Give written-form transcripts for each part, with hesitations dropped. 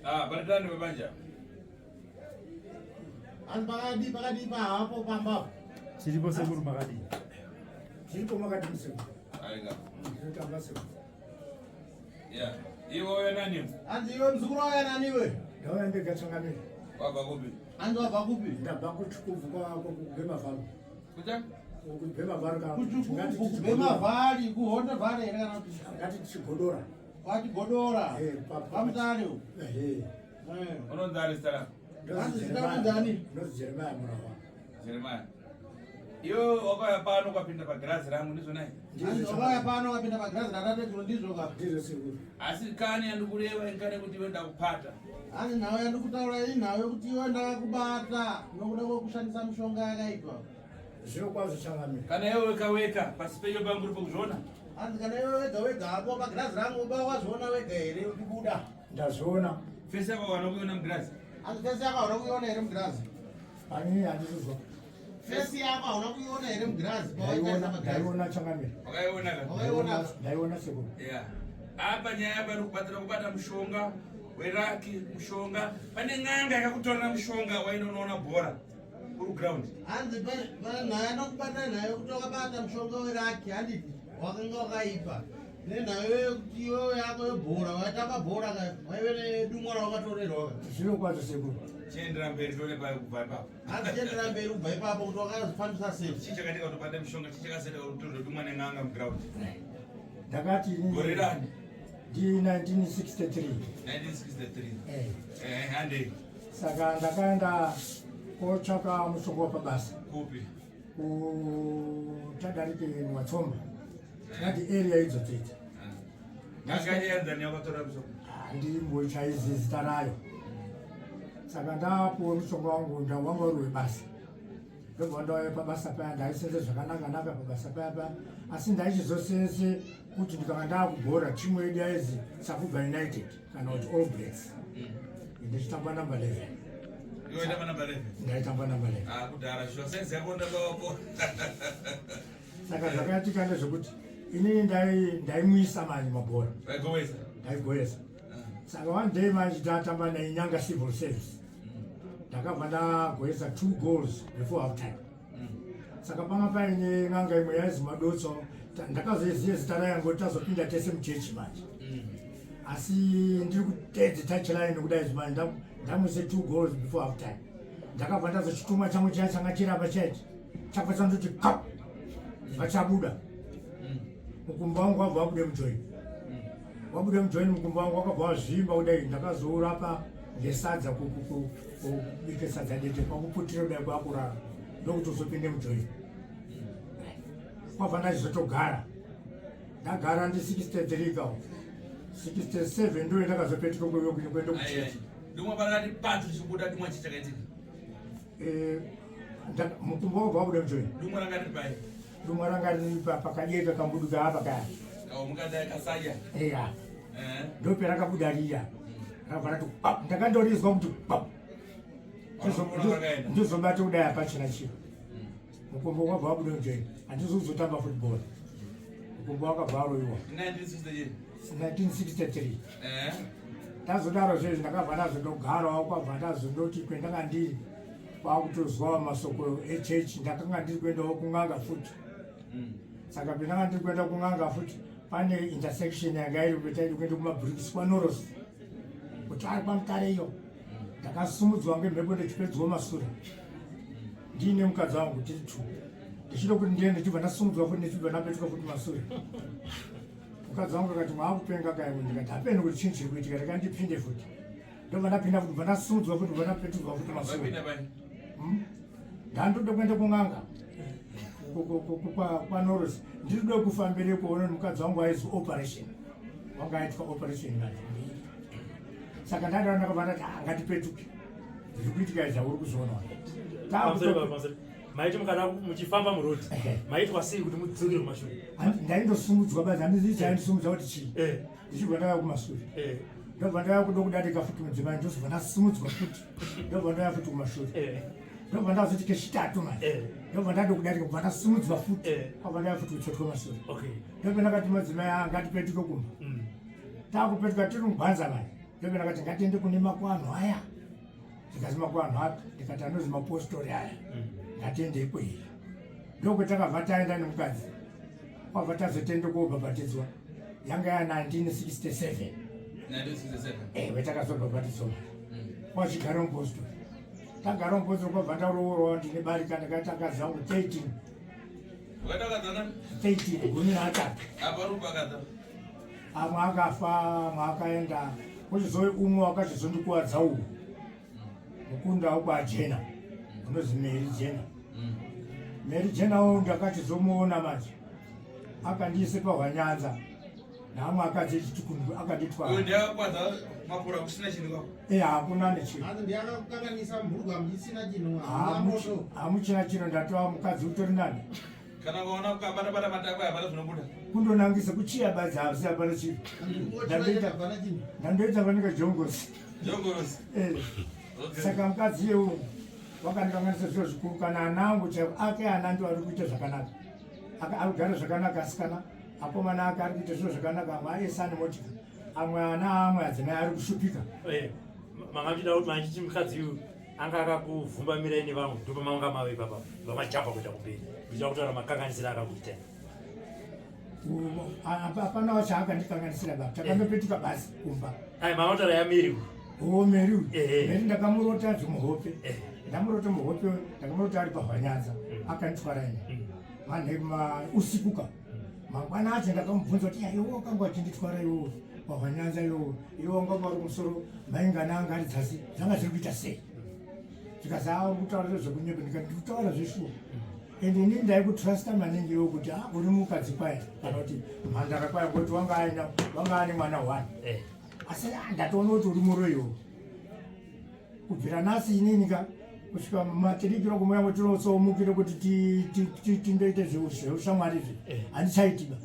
Baratani babanja. Pakadi hapo pamba. Chilipo sekuru makadi. Chilipo makadi msekuru. Aiga. Chilipo sekuru. Yeah. Iwe nani? Anzi iwe mzukuru wa nani we? Ndawe ndege changani. Waba kupi? Anzi waba kupi? Ndabanga kuchukuvuka kubema valo. Kuja? Kubema valo kana. Kubema vali kuhonda vale era kana. Ngati chigodora. Kwati godora. Pamtani. Unondari stara. Ndani. Ndozi Jeremiah murawa. Jeremiah. Yo wakaya pano kapinda pa grass rangu ndizo naye. Wakaya pano kapinda pa grass radate ndizo ka. Ndizo sekuru. Asikani andukulewa engane kuti wenda kupata. Ani nawe andikutaura nawe kuti wenda kubata. Nokuda kushandisa mishonga yakaipa. Zviro kwazvo changamira. Kana iwe weka pasipeyo bangu ripo kuzvona. Anzi kana iwe wega hapo pa grass rangu ba wazvona wega here ukibuda. Ndazvona. Fesi yako wanakuiona mgrass. Anzi fesi yako wanakuiona here mgrass. Ani handizvo. Fesi yako hauna kuiona here mgrass. Ndaiona changamira. Wakaiona ka? Wakaiona. Ndaiona sekuru. Yeah. Apa nyaya pari kubata mushonga weraki mushonga pane ng'anga yakakutorera mushonga wainoona bhora uri ground. Hanzi naye anokubata naye kuti wakabata mushonga weraki handiti wakanga wakaipa nenawe kuti iwewe yako yebhora waitamba bhora waive nedumwa rawakatorerwa. Zviro kwazvo sekuru. Chiendera mberi tone kubva ipapo. Hanzi chiendera mberi kubva ipapo kuti wakazofambisa sei. Chii chakaita kuti ubate mushonga chii chakaseta kuti utorwe dumwa nen'anga muground. Ndakati gore rani? Ndi 1963. 1963. Hande. Saka ndakaenda kotsvaka mushonga wapabasa. Kupi? Tadarike Watsomba. Ngati area idzodzo idzi. Ngakaenzani yakatora mushonga? Handimbochaizizi zita rayo. Saka ndapuwa mushonga wangu wanga uri webasa. Ndobva ndauya pabasa paya ndaisenze zvakanaka pabasa paya asi ndaichizosenze kuti ndikanga ndakubhora timu yedu yaizi Sakubva United kana kuti All Blacks. Ndichitamba namba 11. Iwe ndamba namba 11? Ndaitamba namba 11. Kudhara shuwa sense yako ndakawako. Saka zvakaitika ndezvekuti inini ndaimwisa manje mabhora. Waigowesa? Ndaigowesa. Saka one day manje ndatamba nainyanga Civil Service. Ndakabva ndagoesa 2 goals before half time. Saka panga paine ng'anga imwe yaizi Madotso ndakazoziva zita rayo ngoti tazopinda tese muchechi manje. Asi ndiri kuteedza touchline kudai manje ndamwise 2 goals before half time. Ndakabva ndazochitumwa changu chiya changa chirapa chaichi chapedza ndoti kap vachabuda. Mukumbo wangu wabva wabude mujoini. Wabude mujoini mukumbo wangu wakabva wazvimba kudai ndakazourapa ngesadza kubike sadza dete kwakuputira kudai kwakurara ndokuti uzopinde mujoini. Kwabva ndachizotogara ndagara ndi 63 kawo 67 ndo ndakazopetuka kuenda kuchechi. Dumwa pakati pathu chikuda dumwa chichakaitika. Mukumbo wabva wabude mujoini. Dumwa rangati pai? Dumwa rangati pakajeka kambuduka apa kaya. Mukadai kasaja? Eya. Ndope rakabuda riya. Rakabva rati ndakandorizwa kuti ndizobata kudai apachina chiro. Mukumbo wabva wabude mujoini. Handizozotamba football. Mukumbo wakabva waroiwa. 1963. Tazodaro zvezvi ndakabva ndazondogarawo kwabva ndazondoti kwendanga ndiri kwakutozwawo masoko echechi ndakanga ndiri kuendawo kung'anga futi. Saka pendanga ndiri kuenda kung'anga futi pane intersection yanga iri kutaidi kuenda kumabricks kwaNoros. Kuti ari pamutare iyo ndakasumudzwa ngemhepo ndichipedzwa masura. Ndiine mukadzi wangu tiri 2. Ndichida kuti ndiende ndibva ndasumudzwa futi ndichibva ndapetuka futi masura. Mukadzi wangu akati mwakupenga kaimwe ndikati hapeni kuti chinhu chiri kuitika ndikandipinde futi. Ndobva ndapinda futi bva ndasumudzwa futi bva ndapetuka futi masura. Ndandoda kuenda kung'anga kwaNoros ndiri kuda kufambire kuona mukadzi wangu aizi operation. Wanga aitwa operation ngati. Saka ndadaro ndakabva ndati ngatipetuke. Zviri kuitika izvi uri kuzoona. Maiti mukada muchifamba murodi. Maitwa sei kuti mudzokere kumashure? Ndaindosumudzwa basi handizivi chaindisumudza kuti chii. Ndichibva ndaya kumashure. Ndobva ndaya kuda kudarika futi mudzimai ndozobva ndasumudzwa futi. Ndobva ndaya futi kumashure. Ndobva ndazoti kechitatu manje. Ndobva ndada kudarika kubva ndasumudzwa futi. Kwabva ndaya futi kuchotwa mashure. Ndobva ndakati madzimai anga ngatipetuke kumba. Takupetuka tiri mugwanza manje. ndobe ndakati ngatiende kune makwano aya. Ndikazi makwano api, ndikati anozi mapositori aya. Ngatiende ikweyo. Ndokwakabva taenda nemukadzi. Kwabva tazotoende kobhabhatidzwa. Yanga ya 1967. 1967. Wetakazobhabhatidzwa. Wachigara mupositori. Tagara mupositori kwabva ndaroorwa ndine barika ndakati akadzi angu 13. Wakatadzana? 13 gumi naatatu. Apa rubakadza? Amwe akafa, amwe akaenda. Kuchizoi umwe wakachizondikuwadza uhu. Mukunda ukwajena. Unozi Mary Jena. Mary Jena uyu ndakachizomuona manje. Akandiise paHwanyanza. Namwe akadzi chitukundu akanditwara. Uyu ndiyakwadza mapura kusina chinhu kwako? Hakuna nechino. Asi ndiyakakanganisa mburugwa mudisina chinhu. Hamuchina chino ndatoa mukadzi utori nani. Kana ukaona ukabata-bata matako hapana zvinobuda. Kundonangisa kuchiya badzi hapasi hapana chino. Ndandoita vanika jongosi. Jongosi? Saka mukadzi iye wakandikanganisa zviro zvikuru. Kana anangu chaivo ake ana ndo ari kuita zvakanaka. Ari kugara zvakanaka asikana. Akomana ake ari kuita zviro zvakanaka. Amwe aisa nemotika. Amwe ana amwe adzimai ari kushupika. Manga muchida kuti mandichi mukadzi uyu anga akakuvhumbamirai nevamwe ndipo manga mave ipapa vamajamba kuita kumberi kuita kutaura makanganisira akakuita. Hapana wachakandikanganisira baba. Takandopetuka basi kumba. Mama taura yaMary. Mary uyu. Mary ndakamurota zvemuhope. Ndamurota muhope ndakamurota ari paHwanyanza. Akanditwara ine. Manhema usikuka. Mangwana acho ndakamubvunza kuti iwe wakanga wachinditwara iwe paHwanyanza iwe wanga uri musoro maingana anga ari dzasi zvanga zviri kuita sei. Ndikazaa kutaura zvekunyepa ndikati kutaura zveshuwa. Ende inini ndaikutrasta maningi iwe kuti uri mukadzi kwaya kana kuti mhandara kwaya ngoti wanga ane mwana 1. Asi ndatoona kuti uri muroyiwo. Kubvira nhasi inini kusvika matirikiro kumwe yangu tinotsomukire kuti tindoite zveushamwari izvi handichaitiba.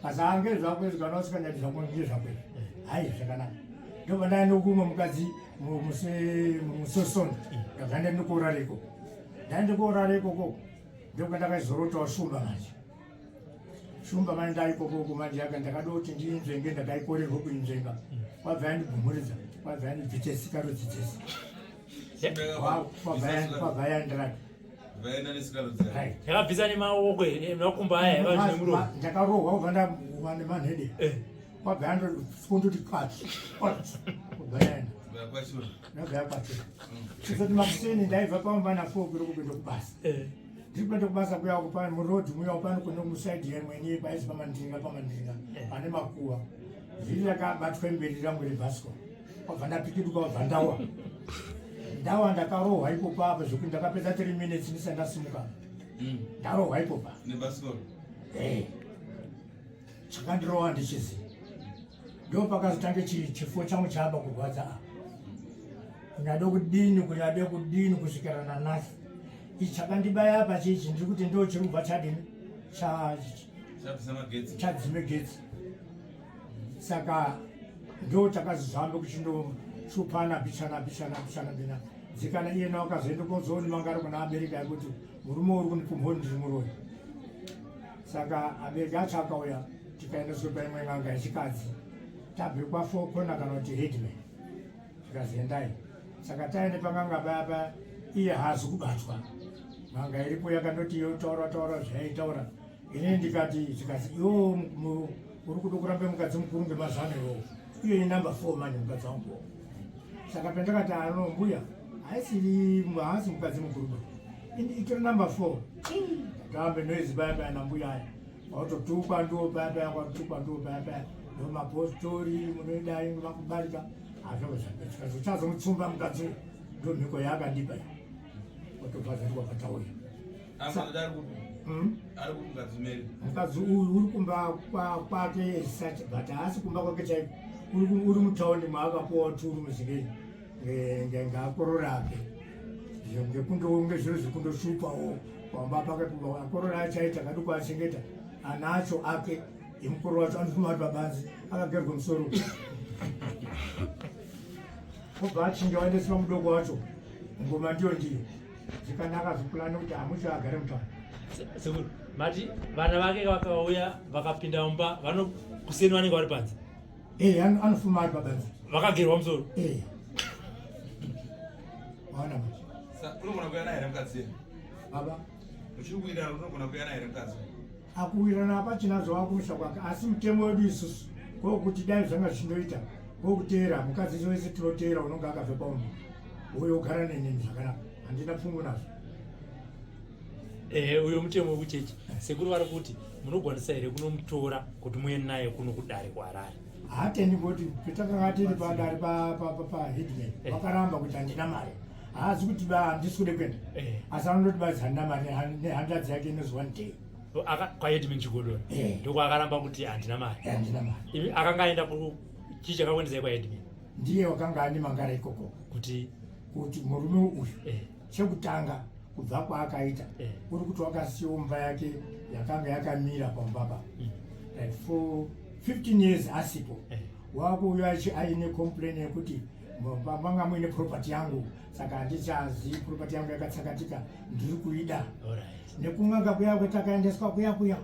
Kasi ange zvako izvi kana usikanyati zvako nge zvako izvi hai zvakanaka. Ndobva ndaenda kumwe mukadzi musosoni ndabva ndaenda koorareko. Ndaenda koorareko koko ndobva ndakazorotawo shumba manje. Shumba manje ndaikokoko manje ndakada kuti ndiinzvenge ndakaikorerwa kuinzvenga. Kwabva yandigumuridza kwabva yandibvite Sikarudzi dzese. Kwabva yandirati. Vaenda neSikarudzi. Yakabvisa nemaoko nemakumbo aya yakazvine muroyi. Ndakarohwa kubva ndawa nemanhede. Kwabva yandondoti kwati. Kwabva yaenda. Vakwashura. Ndabva yakwashura. Chizoti makuseni ndaibva pamubana 4 kuri kupinda kubasa. Ndiri kuenda kubasa kuya kupana murodhi muya upano kune musaidhi yemweni kwaisi pamandinga pane makuwa. Zviri rakabatwa mberi rangu rebhasikoro. Kwabva ndapikiduka kwabva ndawa. Ndawa ndakarohwa ipopo apa zvokuti ndakapedza 3 minutes ndisati ndasimuka. Ndarohwa ipopo. Nebhasikoro? Chakandirohwa ndichiziva. Ndo pakazotange chifuwo changu chaaba kurwadza apa. Kunyade kudini kusvikira nanhasi. Ichi chakandibaya apa chichi ndiri kuti ndo chiri kubva chadini chadzime getsi. Saka ndo takazozambe kuchindoshuphana bhichana mbina. Dzikana iyena wakazoenda kozoona mangari kuna abereki akuti murume uri kunikumhoni ndiri muroyi. Saka abereki acho akauya tikaendeswe paimwe n'anga yechikadzi. Tabve kwa4 kana kuti headman. Tikaziendai. Saka taende panganga paya iye haazi kubatwa. N'anga iripo yakandoti yotaura zvaitaura. Inini ndikati uri kuda kurambe mukadzi mukuru ngemazano iwowo. Iyo inamba 4 manje mukadzi wangu. Saka pendakati mbuya haasi mukadzi mukuru. Itori namba 4. Ndakambe noizi paya nambuya aya. Watotukwa ndo paya. Ndo mapositori munoidai makubarika. Azvo zvapedzika. Zvichazomutsumba mukadzi ndo mhiko yaakandipa. Watobvazari kwakatauya. Mukadzi uyu uri kumba kwake sachi but haasi kumba kwake chaiko. Uri mutaundi maakapuwa turu muzvikei ngeakorora ake. Ngekunge zviro zvekundoshupawo kwamba pake akorora achaita kadi kuachengeta ana acho ake emukuru wacho anofuma pabanzi akagerwa musoro. Kubva achinja waendeswa mudoko wacho ngoma ndiyo zvikanaka zvipulani kuti hamucho agare mutaundi. Sekuru, mati vana vake vakauya vakapinda mumba kuseni vanenge vari panze. Anofuma ari pabanzi. Vakagerwa musoro. Waona manje. Unogona kuyana here mukadzi? Baba. Uchiri kuwirana unogona kuyana here mukadzi? Akuwirana apachina zvawakumusha kwake, asi mutemo wedu isusu ngokuti dai zvanga zvinoita ngokuteera mukadzi wese tinoteera unonga akabve paumba. Uyo ugara nenini zvakanaka. Handina pfungu nazvo. Uyo mutemo wekuchechi. Sekuru vari kuti munogwanisa here kunomutora kuti muende naye kuno kudare kuHarare. Hatendi ngoti petakanga tiri padare paHeadman vakaramba kuti handina mari. Haazi kuti handisi kude kuenda. Asi anondoti bazi handina mari nehandadzi yake inozi one day. KwaHeadman Chigodoro. Ndoko akaramba kuti handina mari. Handina mari. Akanga aenda chii chakakuendesai kwaHeadman? Ndiye wakanga ane mangara ikoko. Kuti murume uyu chekutanga kubva kwaakaita uri kuti wakasiya imba yake yakanga yakamira pambapa for 15 years asipo wakuuya aine complain yekuti manga muine property yangu saka handichazi property yangu yakatsakatika ndiri kuida nekun'anga kuya kwetakaendeswa kuya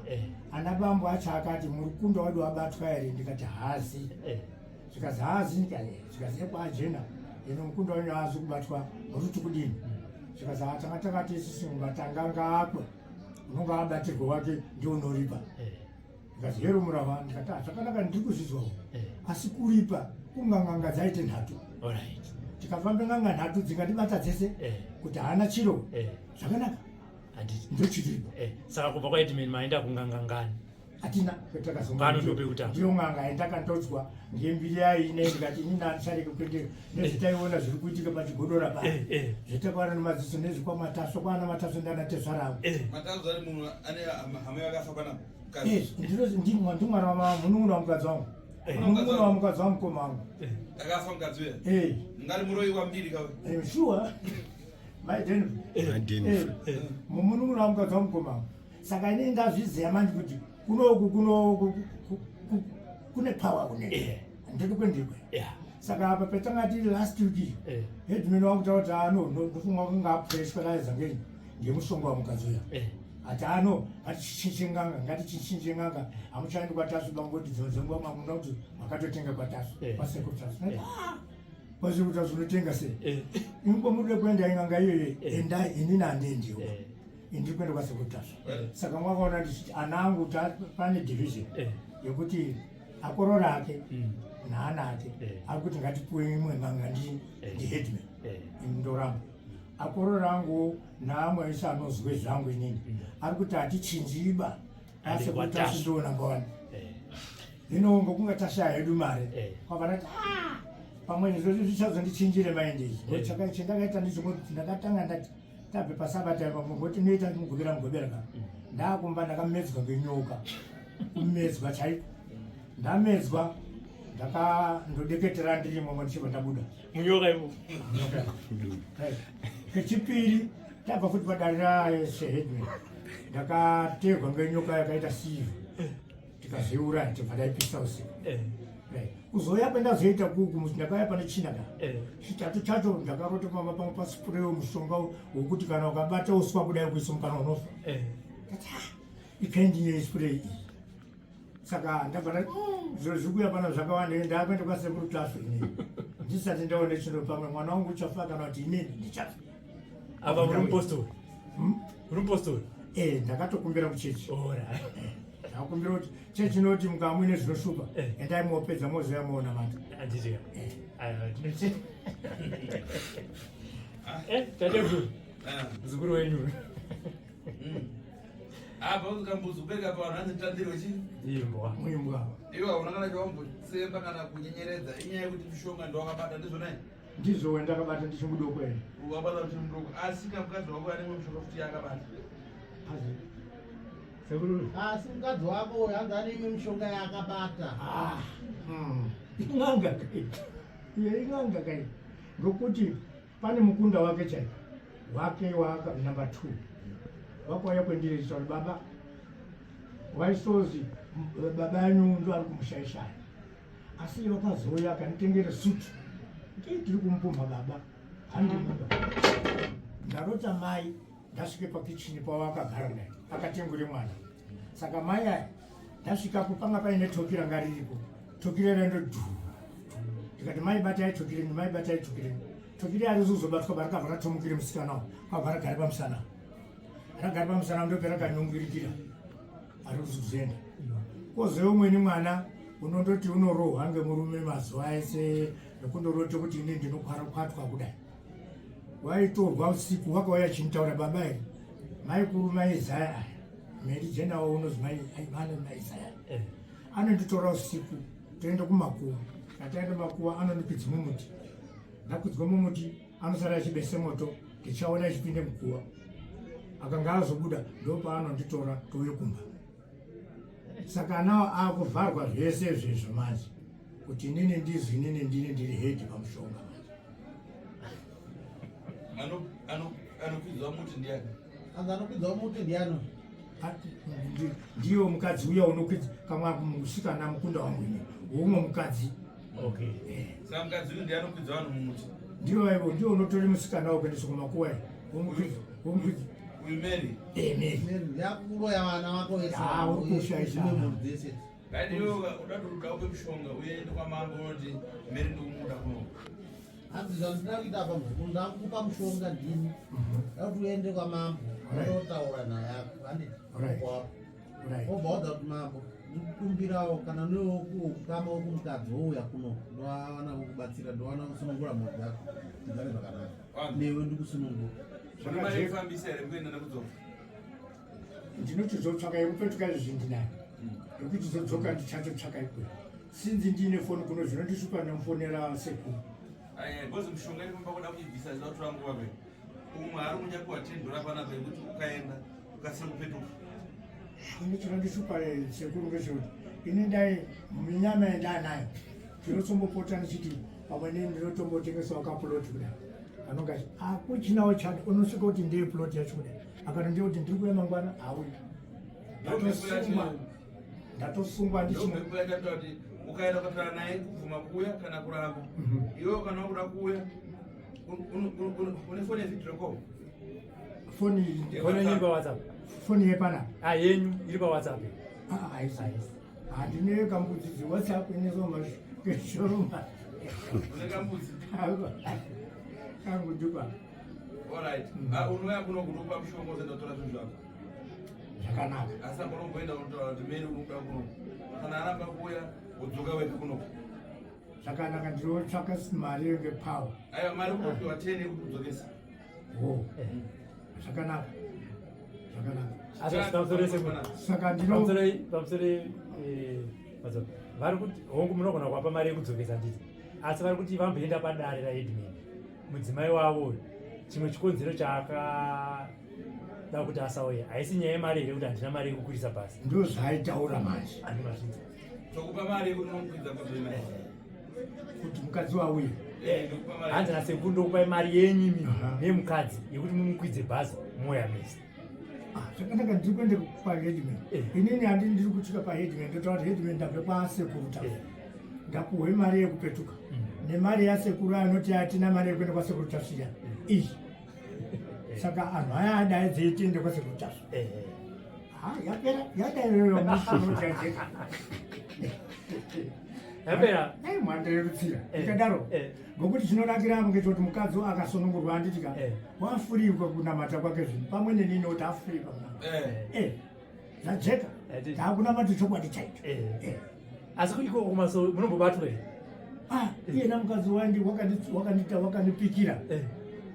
ana bambo acho akati murukunda wadu wabatwa here ndikati hazi zvikazi hazi zvikazi ekwaajena ino mukunda wenyu haazi kubatwa ruti kudini zvikazi tanga takati isusu matanga ngaakwe unonga abatirwa wake ndio unoripa zvikazi hero murava ndikati zvakanaka ndiri kuzvizwawo asi kuripa kungang'anga dzaite 3 tikafambe ng'anga 3 dzingatibata dzese kuti haana chiro zvakanaka ndochiripa saka kubva kwaHeadman maenda kung'anga ngani? Atina ndiyo ng'anga yandakandodzwa ngembiri yaine ndikati inini handichareke kuendera nezvitaiona zviri kuitika pachigodora pa zvitakwana nemadziso nezvikwamataso kwana mataso ndanatezvaravo ndimwana wamunun'una wamukadzi wangu munun'una wamukadzi wamukoma wangu akafa mukadzi uya ngari muroyi kwambiri kawe sure mumunun'una wamukadzi wamukoma wangu saka ine ndazviziva manje kuti kunoku kune power kune ndiri kwendikwe saka apa petanga tiri last week Headman wakutaura kuti ndofunga kunga apressurize ngeni ngemushonga wamukadzi uya ati ngatichinje ng'anga hamuchaendi kwatasu bangoti dzenguva mamuna kuti makatotenga kwatasu kwasekutasu kwasekutasu unotenga sei inko mude kuenda ing'anga iyoyo endai inini handeendiwa indiri kuenda kwasekutasu saka mwakaona ndichiti ana angu pane division yekuti akorora ake naana ake ari kuti ngatipuwe imwe ng'anga ndiHeadman ndoramba akorora angu naamwe ese anozwe zvangu inini ari kuti hatichinjiba asekutasu ndo namba 1 hino ngokunga tashaya hedu mari kwavanati pamweni izvozvo zvichazondichinjire maendezi chendakaita ndichingoti ndakatanga ndati tabve pasabata ngoti noita mugobera mugobereka ndakumba ndakamedzwa ngenyoka kumedzwa chaiko ndamedzwa ndakandodeketera ndirimo ndichibva ndabuda munyoka ivo kechipiri tabva futi padare raSheHeadman ndakategwa ngenyoka yakaita sivu tikazeuraya tibva daipisa usiku kuzoya pendazoita kuku ndakaya pane china chitatu chacho ndakarota pamba pamwe pasipurei mushonga wokuti kana ukabata uswa kudai kuisa mukana unofa ikaindinye spurei iyi saka ndabva zviro zviri kuya pana zvakawanda ndakuenda kwaSikarudzi inini ndisati ndaone chino pamwe mwana wangu uchafa kana kuti inini ndichafa apa uri mupostori ndakatokumbira kuchechi ndakumbira kuti chechi inoti mukaa muine zvinoshupa endai mopedza mozoya moona mata tateku muzukuru wenyu apa uzikambuzi kubereka pa vanhu anzitandiro chi imbwa muimbwa iwe unakana chawambotsemba kana kunyenyeredza inyaya yekuti mishonga ndowakabata ndizvona ndizvo wendakabata ndichimudoko ene wabata kuti mudoko asi kamukadzi wako anemwe mishonga kuti yakabata asi mukadzi wako yanzi ane imwe mishonga yaakabata ing'anga ing'anga kai ngokuti pane mukunda wake chai wake namba 2 wakwaya kwendiri chitauri baba waisozi baba yanyu ndo ari kumushaishaya asi wakazoya akanitengere suti tiri kumupumha baba handimaba ndarota mai ndasvike pakichini pawakagara kudai akatengure mwana saka mai aya ndasvikapo panga paine toki ranga riripo tokire rendo ndikati mai batai tokireni mai batai tokireni tokire ari kuzobatwa barakabva ratomukire musikana kwabva ragare pamusana ndo parakanyungurikira ari kuzoenda kozoyo umweni mwana unondoti unorohwa ngemurume mazuva ese nekundoroti kuti ini ndinokwatwa kudai waitorwa usiku wakauya chinitaura baba ere maikuru maizaya aya mheri jenawo unozi maivane maizaya anonditora usiku toende kumakuva kataenda makuva anondipidza mumuti ndakudzwa mumuti anosara achibese moto ndichaona achipinde mukuva akanga azobuda ndopaanonditora touye kumba saka nawo akuvharwa zvese zvezvo manje kuti inini ndiri hedi pamushonga anokwidza muti ndiani anokwidza muti ndiani ndiyo mukadzi uya unokwidza kamwe musikana mukunda wamwini umwe mukadzi saka mukadzi uyu ndiye anokwidza vanhu mumuti ndiyo unotori musikana wakuendesa kumakuva womukwidza uimeri yakuroya vana vako veseushaisha kadiyo udatoruda upe mushonga uende kwamambo unoti meri ndikumuda kuno hanzi ndina kuita pamuzukuru ndakupa mushonga ndini akuti uende kwamambo unotaura naye handiti obva wadza kuti mambo ndikukumbirawo kana nokukama wokumukadzi wouya kuno ndowana kukubatsira ndowana kusunungura mhodzi yako igare zvakanaka newe ndikusunungura zvinomaifambisa here kuenda nekudzoka ndinochizotsvaka yekupetuka izvindinayo nokuti zodzoka ndichatotsvaka ikweyo sinzi ndiine foni kuno zvinondishupa nemufonera sekuru kozi mushonga iripamba kuda kuibvisa zvatora nguva kwe umwe ari kunyakuwa $10 panapa yekuti ukaenda ukasiri kupetuka ini chinondishupa sekuru ngezvekuti ini dai minyama yandanayo ndinotombopota ndichiti pamwe ndinotombotengesawo kapuloti kudai anonga akuchinawo chati unosvika kuti ndeye ploti yacho kudai akati ndiye kuti ndiri kuya mangwana haui ndatosungwa ndichimbepuyachataa kuti ukaenda ukataura naye kubvuma kuuya kana kuramba iwewe kana wakuda kuuya une foni yevidhio ko foni yepanapa yenyu iri pawhatsapp handine kambudzidzi whatsapp inesomashoroma une kambudzi kangu ndipa alright unouya kuno kuti upa mushonga uzendatora zvinhu zvako zvakanaka asi ambonomboenda unotaura kuti meri unokuda kuno kana aramba kuuya udzoka weke kunoko zvakanaka ndinotsvaka mari ngepawa aiwa mari kutopiwa 10 yekuti udzokesa zvakanaka saka vari kuti hongu munogona kuwapa mari yekudzokesa nditi asi vari kuti vamboenda padare raedmin mudzimai wavo chimwe chikonzero chaakada kuti asauya haisi nyaya yemari here kuti handina mari yekukurisa basi ndo zvaaitaura manje andimazvinza tokupa mari yekuti unomukwidza kwazvina kuti mukadzi wauya hanzi nasekuru ndokupai mari yenyu nemukadzi yekuti mumukwidze bhazi moya mese zvakanaka ndiri kuende pahedman inini handii ndiri kusvika pahedman ndotaura kuti hedman ndabve kwasekuru ta ndapuhwe mari yekupetuka nemari yasekuru anoti hatina mari yekuenda kwasekuru tasviya izvi saka anhu aya adaidze tiende kwasekuru tasvi yapera yadairoyo musinojajeka yapera mwanda yerutsira ikadaro ngokuti chinonakiramo ngechoti mukadzi akasunungurwa anditika wafurikwa kunamata kwake zvinhu pamwe nenini kuti afurikwa zvajeka taakunamata chokwadi chaito asi iko kumaso munombobatwa iyena mukadzi wandi wakandipikira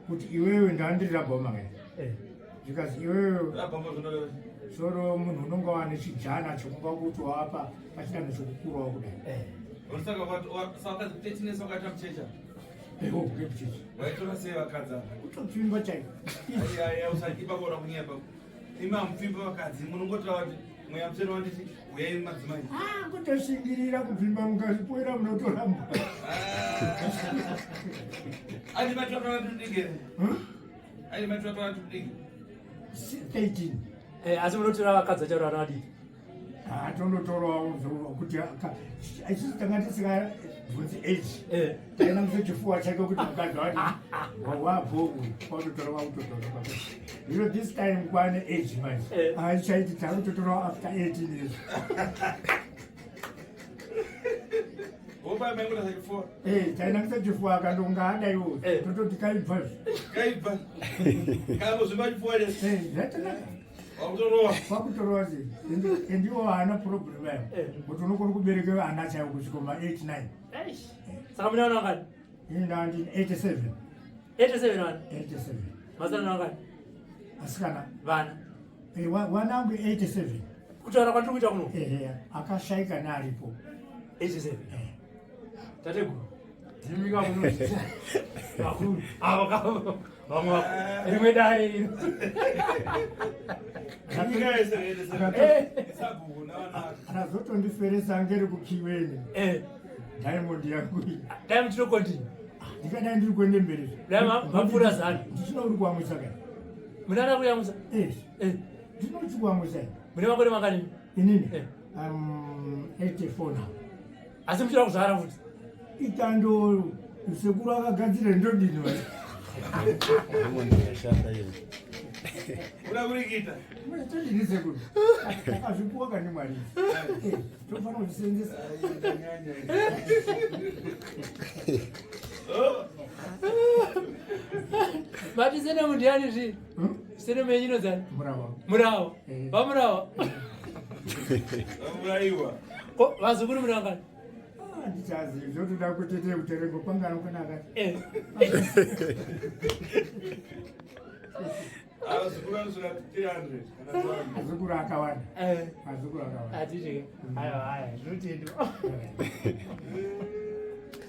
kuti iwewe ndandirirabhoma zvikazi iwewe soro munhu unonga wane chijana chokunga kuti wapa pachidanho chokukurawo kudai ngemuchecha waitora sei vakadzi utopfimba chaiko usaipaora kunyemba imamupfimba vakadzi munongotaura kuti mweya musero wanditi uyai madzimai kutoshingirira kupfimba mukazipoera munotoramba andi matataura tudiki andi matataura tudiki 13 asi munotora vakadzi achaurana vadiki tondotorawo kuti isusu tanga tisingabvunzi age taina musechifuwa chake kuti mukadzi wati wabvo kwautotora wautotora iro this time kwane age manje aichaiti takutotorawo after 18 years Chifua maingota chifua. Chaina msachifua akandonga adaiwo. Tototi kaibva. Kaibva. Kabo zimba chifua ile. Zvatanaka. Wakutorowa. Kwakutorowa zi. Ndiwo haana problem yayo. Kuti unokona kubereka ana chayo kusvika 8 9. Saka munaona wakati? Ina ndi 87. 87 wani? 87. Mazana na wakati? Asikana. Vana. Wanangu 87. Kutaura kwatiri kuita kuno? Akashaika naripo. 87. Tategu. Timika kuno. Akuru. Kama. Vamwa. Rimwe dare. Anazotondiferesa ngeri kukiweni. Diamond yangu. Diamond tinokoti. Ndikadai ndiri kuende mberi. Mapfura zani. Ndichina uri kuamwisa kai. Munada kuyamwisa? Ndinochi kuamwisa. Mune makore makani? Inini? 84 now. Asi muchira kuzara futi? Itando sekuru akagadzira ndodini wai. Unakurikita? Todini sekuru. Akazvipuwa kani mwari. Tofana kuzvisenzesa. Mati sene mundiani zvi? Sene menyino zani? Murawa. Murawa? Vamurawa? Vamuraiwa. Vazukuru munangani? Ndichazi zvotoda kutete uterengo pangano kunaka. Vazukuru vanosvika 300. Mazukuru akawanda. Mazukuru akawanda. Atije. Haya, zvinotendwa.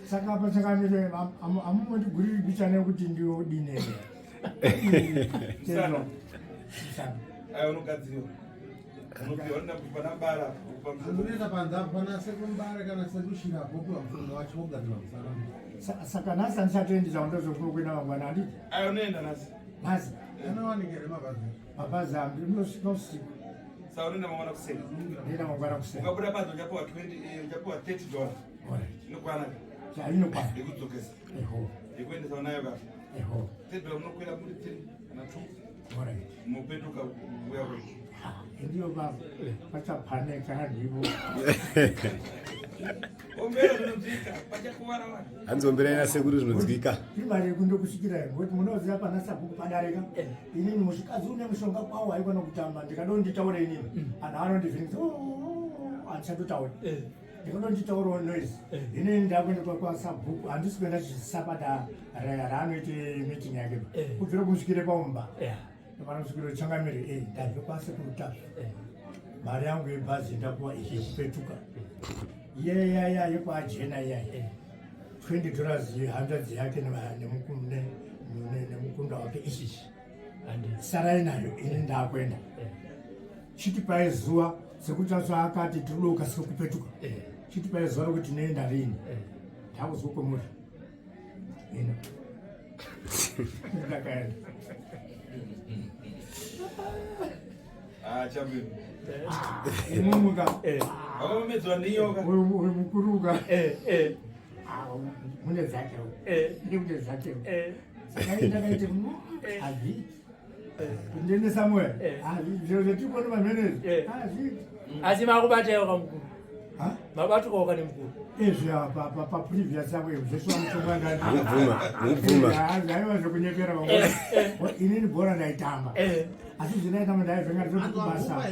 Saka apa chakamire amumondiguriri picha nekuti ndiwo dine. Sana. Aya unogadziwa. Unopiwa pana bara. Unoita panza pana sekumbara kana sekushira pokuwa mfumo wacho wogadzirwa musana. Saka nhasi handisatoendesa kundozofuna kuenda mangwana handiti. Aya unoenda nhasi. Nhasi. Anowanikere mabhazi. Mabhazi ambi ndinosvika usiku. Saka unoenda mangwana kuseni. Ndienda mangwana kuseni. Ukabuda bhazi uchapuwa $30. Inokwana. Inokwana. Yekudzokesa. Eho. Yekuendesa nayo baba. Eho. $30 munokwira muri 10 kana 2. Mupetuka uya kwetu. Ndiyo baba. Pachapaneka handivo. Ombera zvinonzwika pachakuwara wani. Hanzomberera sekuru zvinonzwika. Imari yekundokusvikira ngekuti munoziva pana sabhuku padarika. Inini musvikazi une mushonga kwawo haikona kutamba ndikado nditaura inini. Anhu anondivhinisa. Handichatotaura. Ndikado nditaurawo noise. Inini ndakuenda kwa sabhuku handisi kuenda chisabata raanoite meeting yake. Kubvira kusvikire paumba. Panokusvikira changamire ndabve kwasekuru. Mari yangu yebhazi ndapuwa ichikupetuka. Yaya yekwajena yaya. $20 100 yake nemukunda wake ishishi. Sarai nayo ini ndakwenda. Chitipai zuva sekuti akati tinoda ukasika kupetuka. Chitipai zuva rokuti tinoenda rini. Ndakuzwa kwemuri. Ino. Ndakaenda. Champion. Imumuka. Akamedzwa ninyoka. Mukuruka. Mune zvake. Ndikute zvake. Saka ndakaita azvi. Ndine Samuel. Zviro zvetikona pamhenezi. Azvi. Asi makubatayo kamukuru. Mabatuka wakane mukuru. Ezvia pa previous yako zveswa mushonga ndani. Mubvuma. Haiwa zvekunyepera vamwe. Inini bhora ndaitamba. Asi zvinoita mundaivhenga ndoti kubasa.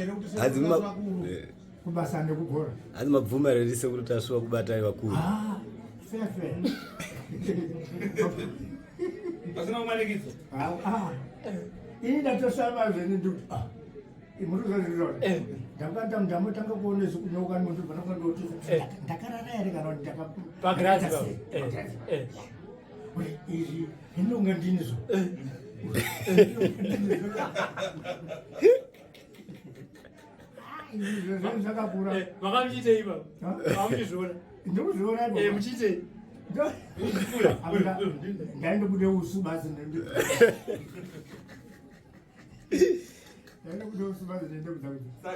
Kubasa nekubhora. Asi mabvuma reri sekuru tashuwa kubatai vakuru. Fair. Pasina kumanikidzo. Ini ndatosama zveni ndikuti murikuzozvizvona ndakanda ndamotanga kuona zvekunyoka muntu panakandoti ndakarara here kana kuti Vakadzi. izvi inonga ndinizvo zvezveni zvakakura makamuchitei baba? Makamuchizviona? ndikuzviona muchitei? ndaindobude usu basi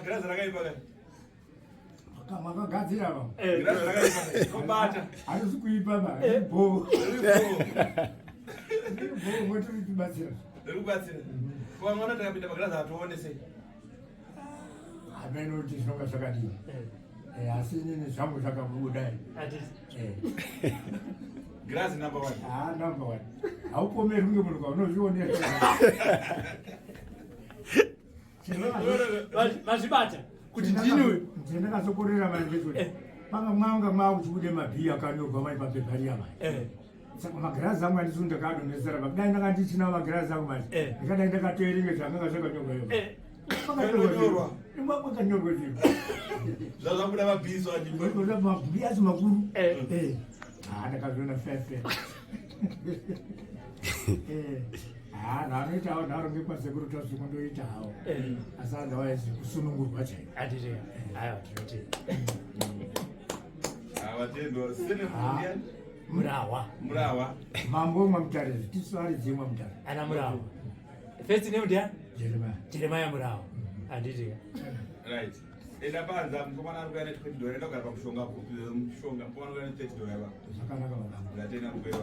Girazi rakaipa kani? makagadzira vamwe Girazi rakaipa kobata. handisi kuipa ba bo motiri kubatsira Ndikubatsira. Kwa mwana takapinda magirazi atoone sei. ameno kuti zvinonga zvakadini asi inini zvangu zvakabuda Grazi number 1. number 1 haupomerwi ngemunhu kaunozvionera mazvibata kuti ndini ndinakazokorera manje kuti panga mwanga mwakuchibude mabhiya akanyorwa mai papepa riya mai saka magirazi angu andisi ndakadonhesera pakudai ndakandichina magirazi angu manje ndikadai ndakatoerenge zvanganga zvakanyorwa Kwakanyorwa. kwakanyorwa zviro Zvazabuda mabhizo andimboda mabhiyazi makuru ndakazviona fefe naanoitawo nharo ngekwasekuru tazvikundoitawo asi otherwise kusunungurwa chaiko atite haya tinoti vatendo sene murawa mambo mwamutariri tisaridzie mwamutariri ana murawa first name dia jeremaya murawa anditi right enda panza mukomana ari kuya $20 ndakugara pamushonga mushonga mukomana kuya $30 zvakanaka magambo ngatenda mugwera